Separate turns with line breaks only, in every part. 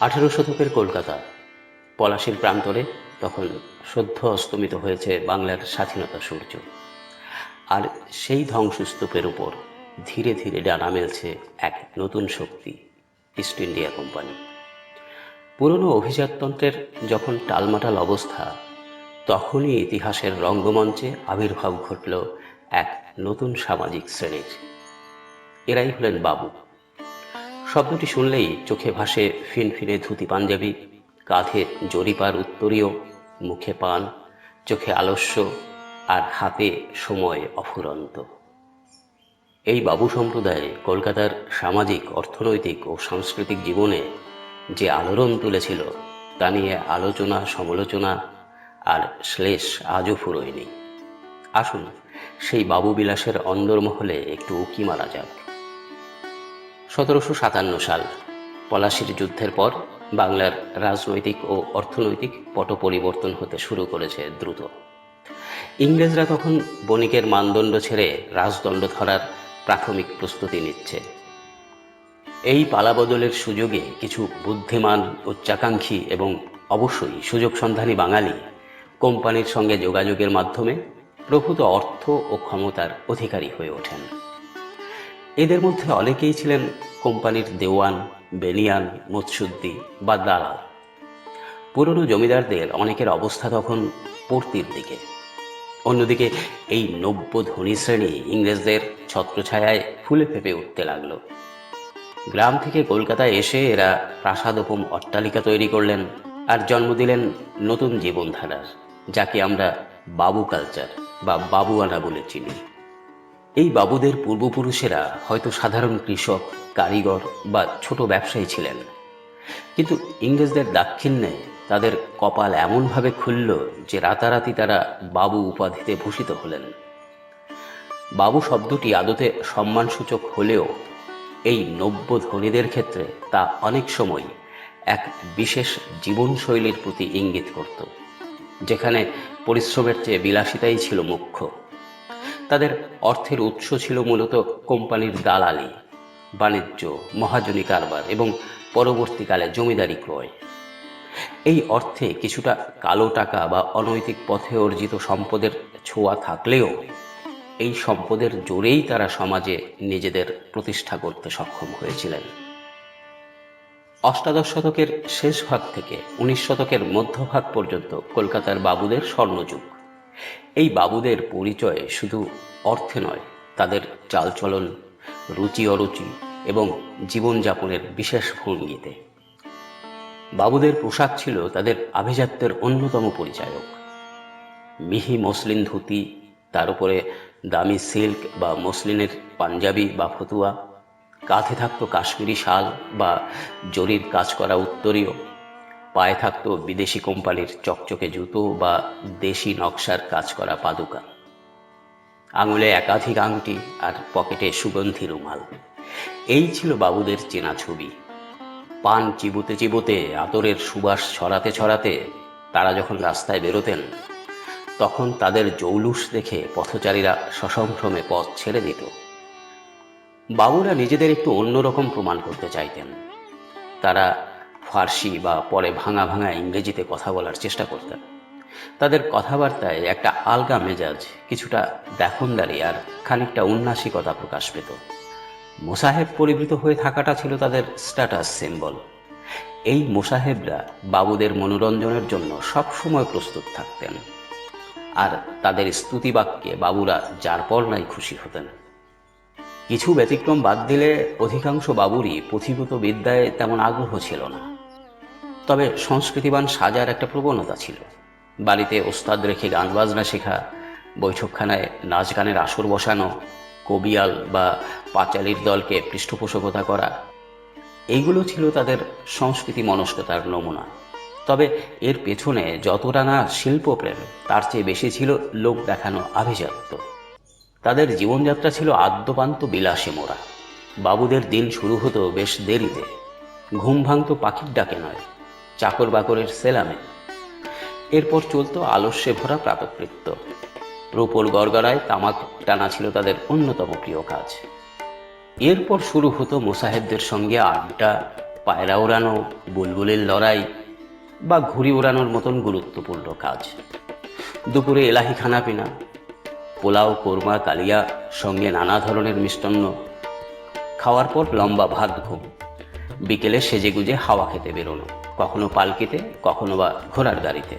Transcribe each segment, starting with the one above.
শতকের কলকাতা, পলাশীর প্রান্তরে তখন সদ্য অস্তমিত হয়েছে বাংলার স্বাধীনতা সূর্য। আর সেই ধ্বংসস্তূপের উপর ধীরে ধীরে ডানা মেলছে এক নতুন শক্তি, ইস্ট ইন্ডিয়া কোম্পানি। পুরনো অভিজাততন্ত্রের যখন টালমাটাল অবস্থা, তখনই ইতিহাসের রঙ্গমঞ্চে আবির্ভাব ঘটল এক নতুন সামাজিক শ্রেণীর। এরাই হলেন বাবু। শব্দটি শুনলেই চোখে ভাসে ফিনফিনে ধুতি পাঞ্জাবি, কাঁধে জরিপার উত্তরীয়, মুখে পান, চোখে আলস্য, আর হাতে সময় অফুরন্ত। এই বাবু সম্প্রদায় কলকাতার সামাজিক, অর্থনৈতিক ও সাংস্কৃতিক জীবনে যে আলোড়ন তুলেছিল, তা নিয়ে আলোচনা, সমালোচনা আর শ্লেষ আজও ফুরোয়নি। আসুন সেই বাবু বিলাসের অন্দরমহলে একটু উঁকি মারা যাক। 1757 সাল, পলাশীর যুদ্ধের পর বাংলার রাজনৈতিক ও অর্থনৈতিক পট পরিবর্তন হতে শুরু করেছে দ্রুত। ইংরেজরা তখন বণিকের মানদণ্ড ছেড়ে রাজদণ্ড ধরার প্রাথমিক প্রস্তুতি নিচ্ছে। এই পালাবদলের সুযোগে কিছু বুদ্ধিমান, উচ্চাকাঙ্ক্ষী এবং অবশ্যই সুযোগ সন্ধানী বাঙালি কোম্পানির সঙ্গে যোগাযোগের মাধ্যমে প্রভূত অর্থ ও ক্ষমতার অধিকারী হয়ে ওঠেন। এদের মধ্যে অনেকেই ছিলেন কোম্পানির দেওয়ান, বেনিয়ান, মৎস্যুদ্দি বা দালাল। পুরনো জমিদারদের অনেকের অবস্থা তখন পড়তির দিকে। অন্যদিকে এই নব্য ধনী শ্রেণী ইংরেজদের ছত্রছায়ায় ফুলে ফেঁপে উঠতে লাগল। গ্রাম থেকে কলকাতায় এসে এরা প্রাসাদোপম অট্টালিকা তৈরি করলেন আর জন্ম দিলেন নতুন জীবনধারার, যাকে আমরা বাবু কালচার বা বাবুয়ানা বলে চিনি। এই বাবুদের পূর্বপুরুষেরা হয়তো সাধারণ কৃষক, কারিগর বা ছোট ব্যবসায়ী ছিলেন, কিন্তু ইংরেজদের দাক্ষিণ্যে তাদের কপাল এমনভাবে খুলল যে রাতারাতি তারা বাবু উপাধিতে ভূষিত হলেন। বাবু শব্দটি আদতে সম্মানসূচক হলেও এই নব্য ধনীদের ক্ষেত্রে তা অনেক সময় এক বিশেষ জীবনশৈলীর প্রতি ইঙ্গিত করত, যেখানে পরিশ্রমের চেয়ে বিলাসিতাই ছিল মুখ্য। তাদের অর্থের উৎস ছিল মূলত কোম্পানির দালালি, বাণিজ্য, মহাজনী কারবার এবং পরবর্তীকালে জমিদারি ক্রয়। এই অর্থে কিছুটা কালো টাকা বা অনৈতিক পথে অর্জিত সম্পদের ছোঁয়া থাকলেও এই সম্পদের জোরেই তারা সমাজে নিজেদের প্রতিষ্ঠা করতে সক্ষম হয়েছিলেন। অষ্টাদশ শতকের শেষ ভাগ থেকে 19 শতকের মধ্যভাগ পর্যন্ত কলকাতার বাবুদের স্বর্ণযুগ। এই বাবুদের পরিচয় শুধু অর্থে নয়, তাদের চালচলন, রুচি অরুচি এবং জীবনযাপনের বিশেষ ভঙ্গিতে। বাবুদের পোশাক ছিল তাদের আভিজাত্যের অন্যতম পরিচায়ক। মিহি মসলিন ধুতি, তার উপরে দামি সিল্ক বা মসলিনের পাঞ্জাবি বা ফতুয়া, কাঁধে থাকতো কাশ্মীরি শাল বা জরির কাজ করা উত্তরীয়, পায়ে থাকতো বিদেশি কোম্পানির চকচকে জুতো বা দেশি নকশার কাজ করা পাদুকা, আঙুলে একাধিক আংটি আর পকেটে সুগন্ধি রুমাল। এই ছিল বাবুদের চেনা ছবি। পান চিবোতে চিবোতে, আতরের সুবাস ছড়াতে ছড়াতে তারা যখন রাস্তায় বেরোতেন, তখন তাদের জৌলুস দেখে পথচারীরা সসম্ভ্রমে পথ ছেড়ে দিত। বাবুরা নিজেদের একটু অন্যরকম প্রমাণ করতে চাইতেন। তারা ফার্সি বা পরে ভাঙা ভাঙা ইংরেজিতে কথা বলার চেষ্টা করতেন। তাদের কথাবার্তায় একটা আলগা মেজাজ, কিছুটা দেখনদারি আর খানিকটা উন্নাসিকতা প্রকাশ পেত। মোসাহেব পরিবৃত হয়ে থাকাটা ছিল তাদের স্ট্যাটাস সিম্বল। এই মোসাহেবরা বাবুদের মনোরঞ্জনের জন্য সব সময় প্রস্তুত থাকতেন, আর তাদের স্তুতিবাক্যে বাবুরা যার পর নাই খুশি হতেন। কিছু ব্যতিক্রম বাদ দিলে অধিকাংশ বাবুরই পুঁথিগত বিদ্যায় তেমন আগ্রহ ছিল না, তবে সংস্কৃতিবান সাজার একটা প্রবণতা ছিল। বাড়িতে ওস্তাদ রেখে গান বাজনা শেখা, বৈঠকখানায় নাচ গানের আসর বসানো, কবিয়াল বা পাঁচালির দলকে পৃষ্ঠপোষকতা করা, এইগুলো ছিল তাদের সংস্কৃতি মনস্কতার নমুনা। তবে এর পেছনে যতটা না শিল্পপ্রেম, তার চেয়ে বেশি ছিল লোক দেখানো আভিজাত্য। তাদের জীবনযাত্রা ছিল আদ্যপান্ত বিলাসে মোড়া। বাবুদের দিন শুরু হতো বেশ দেরিতে। ঘুম ভাঙত পাখির ডাকে নয়, চাকর বাকরের সেলামে। এরপর চলত আলস্যে ভরা প্রাতকৃত্য। রূপোর গড়গড়ায় তামাক টানা ছিল তাদের অন্যতম প্রিয় কাজ। এরপর শুরু হতো মোসাহেবদের সঙ্গে আড্ডা, পায়রা ওড়ানো, বুলবুলের লড়াই বা ঘুড়ি ওড়ানোর মতন গুরুত্বপূর্ণ কাজ। দুপুরে এলাহি খানাপিনা, পোলাও, কোরমা, কালিয়া, সঙ্গে নানা ধরনের মিষ্টান্ন। খাওয়ার পর লম্বা ভাত ঘুম। বিকেলে সেজেগুজে হাওয়া খেতে বেরোনো, কখনো পালকিতে, কখনো বা ঘোড়ার গাড়িতে।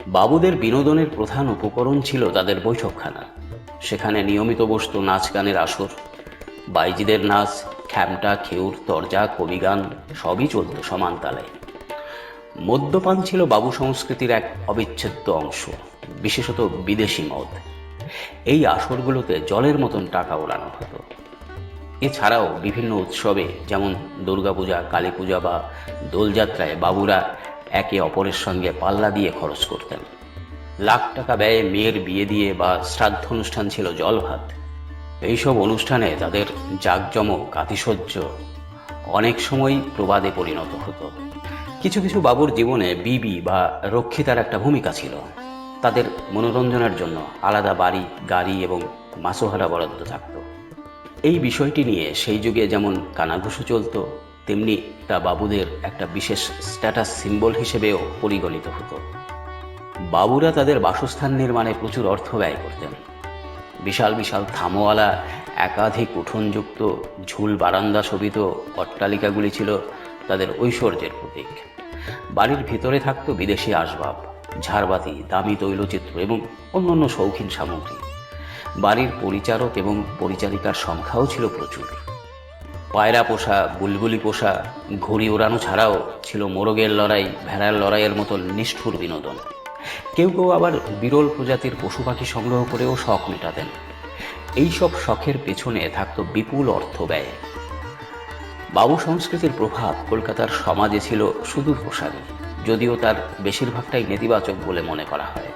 বাবুদের বিনোদনের প্রধান উপকরণ ছিল তাদের বৈঠকখানা। সেখানে নিয়মিত বসত নাচ গানের আসর। বাইজিদের নাচ, খ্যামটা, খেউর, তরজা, কবিগান সবই চলত সমান তালে। মদ্যপান ছিল বাবু সংস্কৃতির এক অবিচ্ছেদ্য অংশ, বিশেষত বিদেশি মদ। এই আসরগুলোতে জলের মতন টাকা ওড়ানো হতো। এছাড়াও বিভিন্ন উৎসবে, যেমন দুর্গাপূজা, কালী পূজা বা দোলযাত্রায় বাবুরা একে অপরের সঙ্গে পাল্লা দিয়ে খরচ করতেন। লাখ টাকা ব্যয়ে মেয়ের বিয়ে দিয়ে বা শ্রাদ্ধ অনুষ্ঠান ছিল জল ভাত। এইসব অনুষ্ঠানে তাদের জাঁকজমক, আতিশয্য অনেক সময় প্রবাদে পরিণত হতো। কিছু কিছু বাবুর জীবনে বিবি বা রক্ষিতার একটা ভূমিকা ছিল। তাদের মনোরঞ্জনের জন্য আলাদা বাড়ি, গাড়ি এবং মাসোহারা বরাদ্দ থাকত। এই বিষয়টি নিয়ে সেই যুগে যেমন কানাঘুষো চলত, তেমনি তা বাবুদের একটা বিশেষ স্ট্যাটাস সিম্বল হিসেবেও পরিগণিত হতো। বাবুরা তাদের বাসস্থান নির্মাণে প্রচুর অর্থ ব্যয় করতেন। বিশাল বিশাল থামওয়ালা, একাধিক উঠোনযুক্ত, ঝুল বারান্দা শোভিত অট্টালিকাগুলি ছিল তাদের ঐশ্বর্যের প্রতীক। বাড়ির ভিতরে থাকত বিদেশি আসবাব, ঝাড়বাতি, দামি তৈলচিত্র এবং অন্যান্য শৌখিন সামগ্রী। বাড়ির পরিচারক এবং পরিচারিকার সংখ্যাও ছিল প্রচুর। পায়রা পোষা, বুলবুলি পোষা, ঘুড়ি ওড়ানো ছাড়াও ছিল মোরগের লড়াই, ভেড়ার লড়াইয়ের মতন নিষ্ঠুর বিনোদন। কেউ কেউ আবার বিরল প্রজাতির পশু পাখি সংগ্রহ করেও শখ মেটাতেন। এইসব শখের পেছনে থাকত বিপুল অর্থ ব্যয়। বাবু সংস্কৃতির প্রভাব কলকাতার সমাজে ছিল সুদূর প্রসারী, যদিও তার বেশিরভাগটাই নেতিবাচক বলে মনে করা হয়।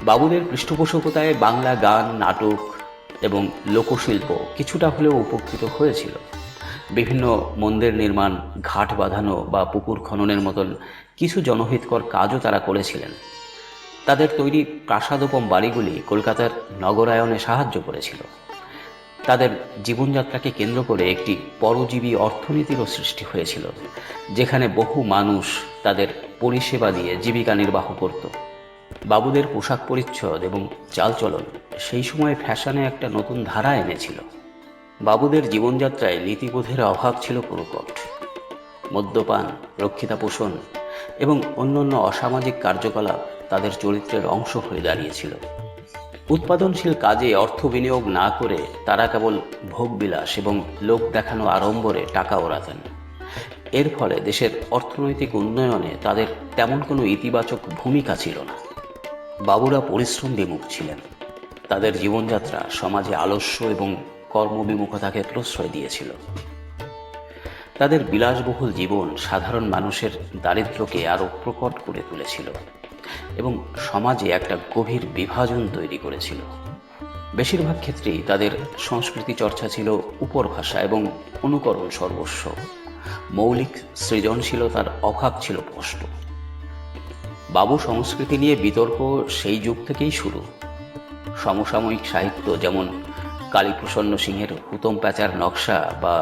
বাবুদের পৃষ্ঠপোষকতায় বাংলা গান, নাটক এবং লোকশিল্প কিছুটা হলেও উপকৃত হয়েছিল। বিভিন্ন মন্দির নির্মাণ, ঘাট বাঁধানো বা পুকুর খননের মতন কিছু জনহিতকর কাজও তারা করেছিলেন। তাদের তৈরি প্রাসাদোপম বাড়িগুলি কলকাতার নগরায়নে সাহায্য করেছিল। তাদের জীবনযাত্রাকে কেন্দ্র করে একটি পরজীবী অর্থনীতিরও সৃষ্টি হয়েছিল, যেখানে বহু মানুষ তাদের পরিষেবা দিয়ে জীবিকা নির্বাহ করত। বাবুদের পোশাক পরিচ্ছদ এবং চালচলন সেই সময় ফ্যাশনে একটা নতুন ধারা এনেছিল। বাবুদের জীবনযাত্রায় নীতিবোধের অভাব ছিল প্রকট। মদ্যপান, রক্ষিতা পোষণ এবং অন্যান্য অসামাজিক কার্যকলাপ তাদের চরিত্রের অংশ হয়ে দাঁড়িয়েছিল। উৎপাদনশীল কাজে অর্থ বিনিয়োগ না করে তারা কেবল ভোগবিলাস এবং লোক দেখানো আড়ম্বরে টাকা ওড়াতেন। এর ফলে দেশের অর্থনৈতিক উন্নয়নে তাদের তেমন কোনো ইতিবাচক ভূমিকা ছিল না। বাবুরা পরিশ্রম বিমুখ ছিলেন। তাদের জীবনযাত্রা সমাজে আলস্য এবং কর্মবিমুখতাকে প্রশ্রয় দিয়েছিল। তাদের বিলাসবহুল জীবন সাধারণ মানুষের দারিদ্র্যকে আরও প্রকট করে তুলেছিল এবং সমাজে একটা গভীর বিভাজন তৈরি করেছিল। বেশিরভাগ ক্ষেত্রেই তাদের সংস্কৃতি চর্চা ছিল উপরভাষা এবং অনুকরণ সর্বস্ব। মৌলিক সৃজনশীলতার অভাব ছিল স্পষ্ট। বাবু সংস্কৃতি নিয়ে বিতর্ক সেই যুগ থেকেই শুরু। সমসাময়িক সাহিত্য, যেমন কালীপ্রসন্ন সিংহের হুতম প্যাঁচার নকশা বা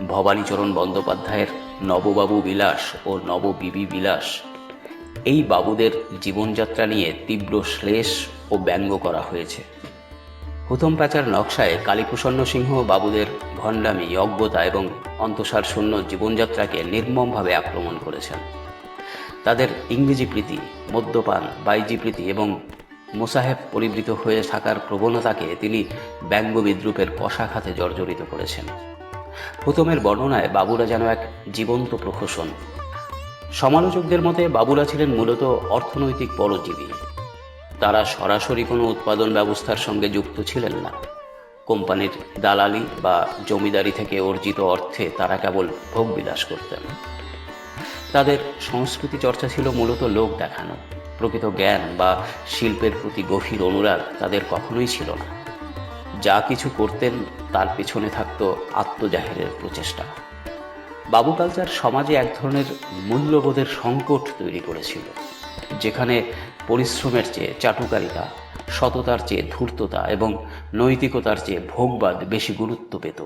ভবানীচরণ বন্দ্যোপাধ্যায়ের নববাবু বিলাস ও নববিবি বিলাস, এই বাবুদের জীবনযাত্রা নিয়ে তীব্র শ্লেষ ও ব্যঙ্গ করা হয়েছে। হুতম প্যাঁচার নকশায় কালীপ্রসন্ন সিংহ বাবুদের ভণ্ডামি, অজ্ঞতা এবং অন্তঃসার শূন্য জীবনযাত্রাকে নির্মমভাবে আক্রমণ করেছেন। তাদের ইংরেজি প্রীতি, মদ্যপান, বাইজি প্রীতি এবং মোসাহেব পরিবৃত হয়ে থাকার প্রবণতাকে তিনি ব্যঙ্গ বিদ্রুপের কষাঘাতে জর্জরিত করেছেন। হুতমের বর্ণনায় বাবুরা যেন এক জীবন্ত প্রহসন। সমালোচকদের মতে বাবুরা ছিলেন মূলত অর্থনৈতিক পরজীবী। তারা সরাসরি কোনো উৎপাদন ব্যবস্থার সঙ্গে যুক্ত ছিলেন না। কোম্পানির দালালি বা জমিদারি থেকে অর্জিত অর্থে তারা কেবল ভোগবিলাস করতেন। তাদের সংস্কৃতি চর্চা ছিল মূলত লোক দেখানো। প্রকৃত জ্ঞান বা শিল্পের প্রতি গভীর অনুরাগ তাদের কখনোই ছিল না। যা কিছু করতেন তার পেছনে থাকত আত্মজাহেরের প্রচেষ্টা। বাবু কালচার সমাজে এক ধরনের মূল্যবোধের সংকট তৈরি করেছিল, যেখানে পরিশ্রমের চেয়ে চাটুকারিতা, সততার চেয়ে ধূর্ততা এবং নৈতিকতার চেয়ে ভোগবাদ বেশি গুরুত্ব পেত।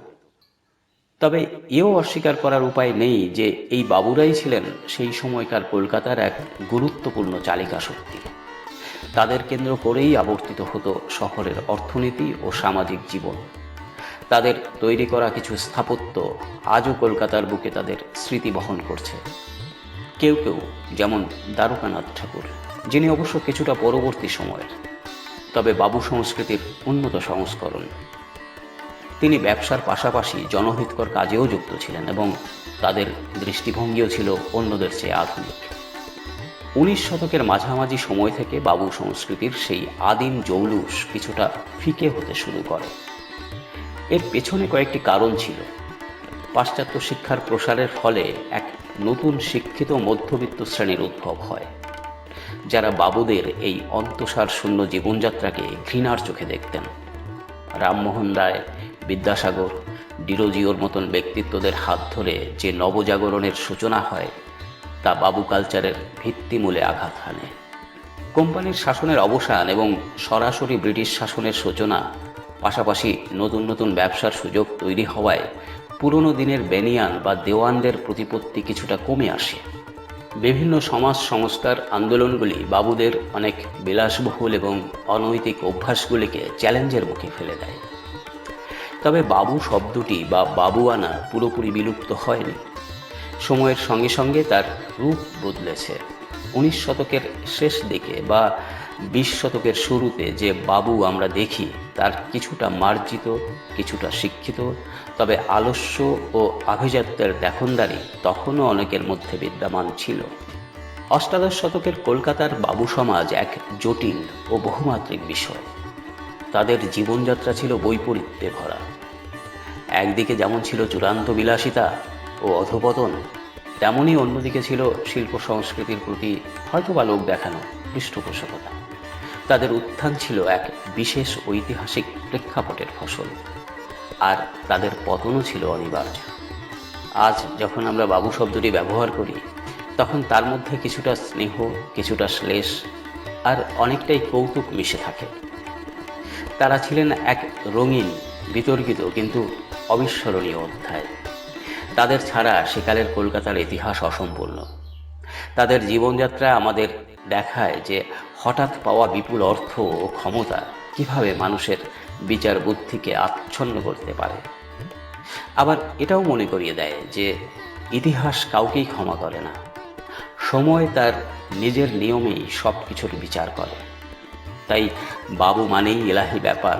তবে এও অস্বীকার করার উপায় নেই যে এই বাবুরাই ছিলেন সেই সময়কার কলকাতার এক গুরুত্বপূর্ণ চালিকা শক্তি। তাদের কেন্দ্র করেই আবর্তিত হতো শহরের অর্থনীতি ও সামাজিক জীবন। তাদের তৈরি করা কিছু স্থাপত্য আজও কলকাতার বুকে তাদের স্মৃতি বহন করছে। কেউ কেউ, যেমন দ্বারকানাথ ঠাকুর, যিনি অবশ্য কিছুটা পরবর্তী সময়ের, তবে বাবু সংস্কৃতির উন্নত সংস্করণ। তিনি ব্যবসার পাশাপাশি জনহিতকর কাজেও যুক্ত ছিলেন এবং তাদের দৃষ্টিভঙ্গিও ছিল অন্যদের চেয়ে আধুনিক। 19 শতকের মাঝামাঝি সময় থেকে বাবু সংস্কৃতির সেই আদিম জৌলুস কিছুটা ফিকে হতে শুরু করে। এর পেছনে কয়েকটি কারণ ছিল। পাশ্চাত্য শিক্ষার প্রসারের ফলে এক নতুন শিক্ষিত মধ্যবিত্ত শ্রেণীর উদ্ভব হয়, যারা বাবুদের এই অন্তঃসার শূন্য জীবনযাত্রাকে ঘৃণার চোখে দেখতেন। রামমোহন রায়, বিদ্যাসাগর, ডিরোজিওর মতন ব্যক্তিত্বদের হাত ধরে যে নবজাগরণের সূচনা হয়, তা বাবু কালচারের ভিত্তিমূলে আঘাত হানে। কোম্পানির শাসনের অবসান এবং সরাসরি ব্রিটিশ শাসনের সূচনা, পাশাপাশি নতুন নতুন ব্যবসার সুযোগ তৈরি হওয়ায় পুরনো দিনের বেনিয়ান বা দেওয়ানদের প্রতিপত্তি কিছুটা কমে আসে। বিভিন্ন সমাজ সংস্কার আন্দোলনগুলি বাবুদের অনেক বিলাসবহুল এবং অনৈতিক অভ্যাসগুলিকে চ্যালেঞ্জের মুখে ফেলে দেয়। তবে বাবু শব্দটি বা বাবুয়ানা পুরোপুরি বিলুপ্ত হয়নি। সময়ের সঙ্গে সঙ্গে তার রূপ বদলেছে। 19 শতকের শেষ দিকে বা 20 শতকের শুরুতে যে বাবু আমরা দেখি, তার কিছুটা মার্জিত, কিছুটা শিক্ষিত, তবে আলস্য ও আভিজাত্যের দেখনদারি তখনও অনেকের মধ্যে বিদ্যমান ছিল। অষ্টাদশ শতকের কলকাতার বাবু সমাজ এক জটিল ও বহুমাত্রিক বিষয়। তাদের জীবনযাত্রা ছিল বৈপরীত্যে ভরা। একদিকে যেমন ছিল চূড়ান্ত বিলাসিতা ও অধঃপতন, তেমনই অন্যদিকে ছিল শিল্প সংস্কৃতির প্রতি হয়তোবা লোক দেখানো পৃষ্ঠপোষকতা। তাদের উত্থান ছিল এক বিশেষ ঐতিহাসিক প্রেক্ষাপটের ফসল, আর তাদের পতনও ছিল অনিবার্য। আজ যখন আমরা বাবু শব্দটি ব্যবহার করি, তখন তার মধ্যে কিছুটা স্নেহ, কিছুটা শ্লেষ আর অনেকটাই কৌতুক মিশে থাকে। তারা ছিলেন এক রঙিন, বিতর্কিত কিন্তু অবিস্মরণীয় অধ্যায়। তাদের ছাড়া সেকালের কলকাতার ইতিহাস অসম্পূর্ণ। তাদের জীবনযাত্রা আমাদের দেখায় যে হঠাৎ পাওয়া বিপুল অর্থ ও ক্ষমতা কিভাবে মানুষের বিচার বুদ্ধিকে আচ্ছন্ন করতে পারে। আবার এটাও মনে করিয়ে দেয় যে ইতিহাস কাউকেই ক্ষমা করে না। সময় তার নিজের নিয়মেই সব কিছুর বিচার করে। তাই বাবু মানেই এলাহি ব্যাপার,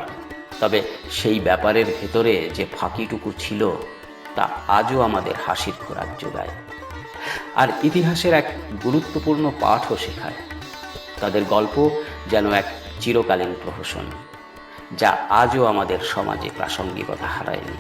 তবে সেই ব্যাপারের ভেতরে যে ফাঁকিটুকু ছিল, তা আজও আমাদের হাসির খোরাক জোগায়। আর ইতিহাসের এক গুরুত্বপূর্ণ পাঠও শেখায়। তাদের গল্প যেন এক চিরকালীন প্রহসন, যা আজও আমাদের সমাজে প্রাসঙ্গিকতা হারায়নি।